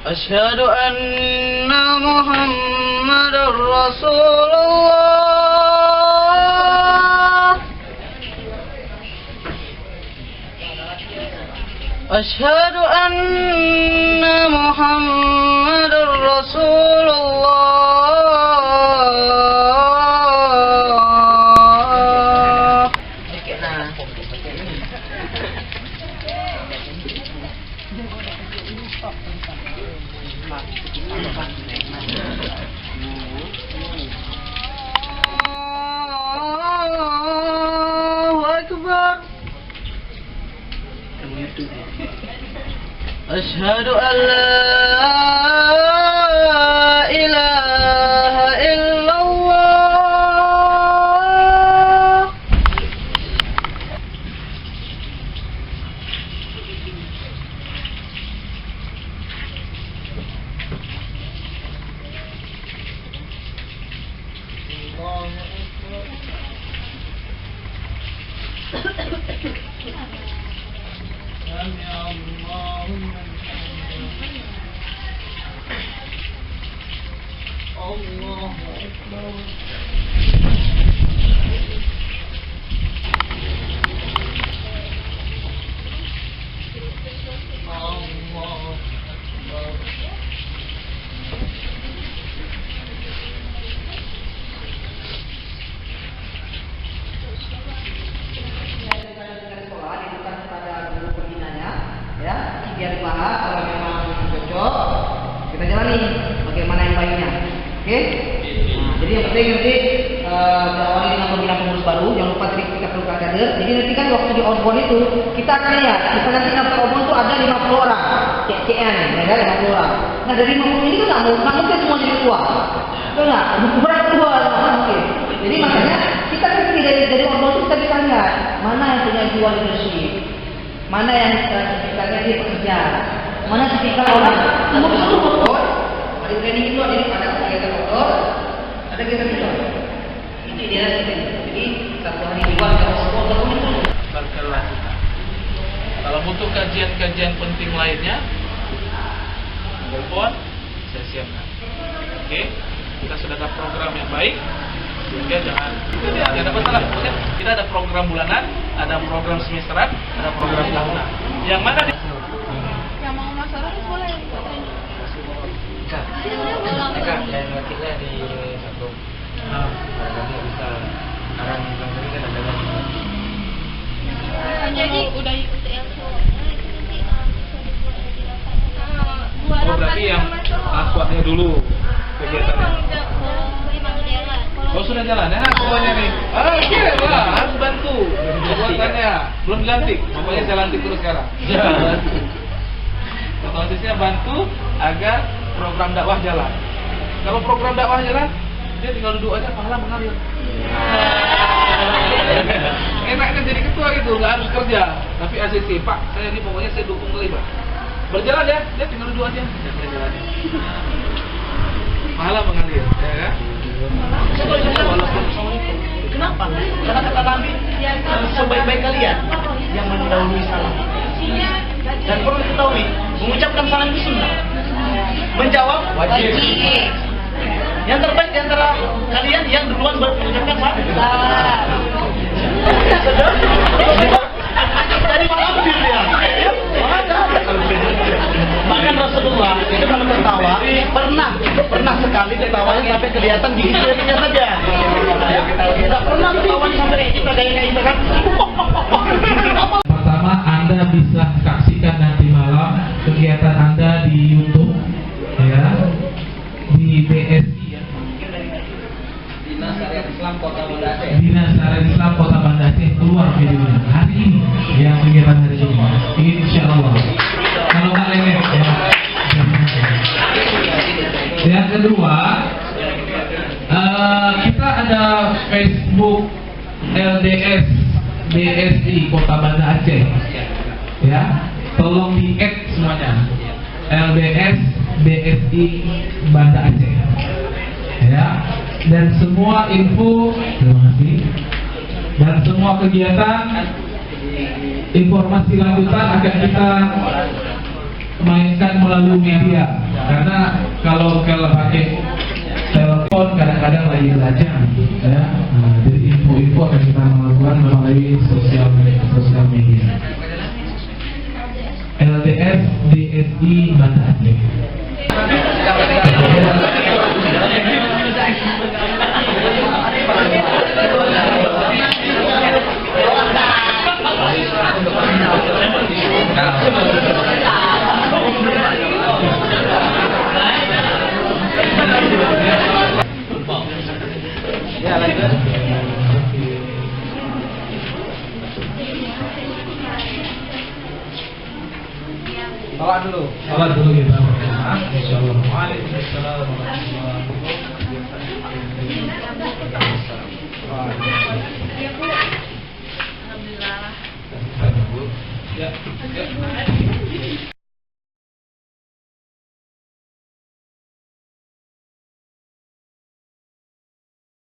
أشهد أن محمد رسول الله أشهد أن محمد رسول الله أشهد أن لا إله إلا الله biar paham kalau memang cocok kita jalani bagaimana yang baiknya, oke? Nah, jadi yang penting nanti diawali dengan pemilihan pengurus baru, jangan lupa tadi kita perlu kader. Jadi nanti kan waktu di outbound itu kita akan lihat, misalnya nanti daftar outbound itu ada 50 orang, CCN, ya kan 50 orang. Nah dari 50 ini kan nggak mungkin semua jadi ketua, betul nggak? Berat ketua nggak mungkin. Jadi makanya kita kan dari outbound itu kita bisa lihat mana yang punya jiwa leadership, mana yang istilahnya dia pekerja, mana tipikal orang betul motor. Ada training itu ada kegiatan motor, ada kegiatan itu. Itu dia jadi satu hari juga ada motor itu. Berkelas. Kalau butuh kajian-kajian penting lainnya, telepon, saya siapkan. Oke, kita sudah ada program yang baik. Sehingga jangan tidak ada masalah. Kita ada program bulanan, ada program semesteran, ada program tahunan. Yang mana yang mau masuk boleh Kak, yang wakilnya di satu. Nanti bisa sekarang sendiri kan ada jadi udah ikut oh berarti yang aswaknya dulu kegiatannya. Oh sudah jalan ya, pokoknya nih. Oke lah, harus bantu. Kebuatannya belum dilantik, pokoknya saya lantik terus sekarang. Konsisten bantu agar program dakwah jalan. Kalau program dakwah jalan, dia tinggal duduk aja, pahala mengalir. Enaknya jadi ketua gitu, nggak harus kerja. Tapi ACC, Pak, saya ini pokoknya saya dukung terlibat. Berjalan ya, dia tinggal duduk aja. Pahala mengalir, ya kan? Kenapa? Karena kata Nabi, sebaik-baik kalian yang mendahului salam. Dan perlu diketahui, mengucapkan salam itu sunnah, menjawab wajib. Yang terbaik di antara kalian yang duluan mengucapkan salam. Dari malam dia. Bahkan Rasulullah itu kalau tertawa pernah sekali ketawanya sampai kelihatan gigi jarinya saja. Tidak pernah ketawanya sampai kita kayak itu kan. Pertama, Anda bisa saksikan nanti malam kegiatan Anda di YouTube, ya, di BSI, ya. Dinas Syariat Islam Kota Banda Aceh. Dinas Syariat Islam Kota Banda Aceh keluar videonya hari ini, yang kegiatan hari ini, insya Allah. Kalau nggak lewat, ya. Yang kedua, kita ada Facebook LDS BSI Kota Banda Aceh, ya, tolong di-add semuanya. LDS DSI Banda Aceh. Ya, dan semua info, terima kasih. Dan semua kegiatan, informasi lanjutan akan kita mainkan melalui media. Karena kalau pakai telepon kadang-kadang lagi belajar, ya. Nah, jadi info-info akan kita lakukan melalui sosial media. LDS DSI Banda Aceh. Ya, lanjut. Bawa dulu. Salat dulu kita. Insyaallah. Waalaikumsalam warahmatullahi wabarakatuh. Alhamdulillah. Ya.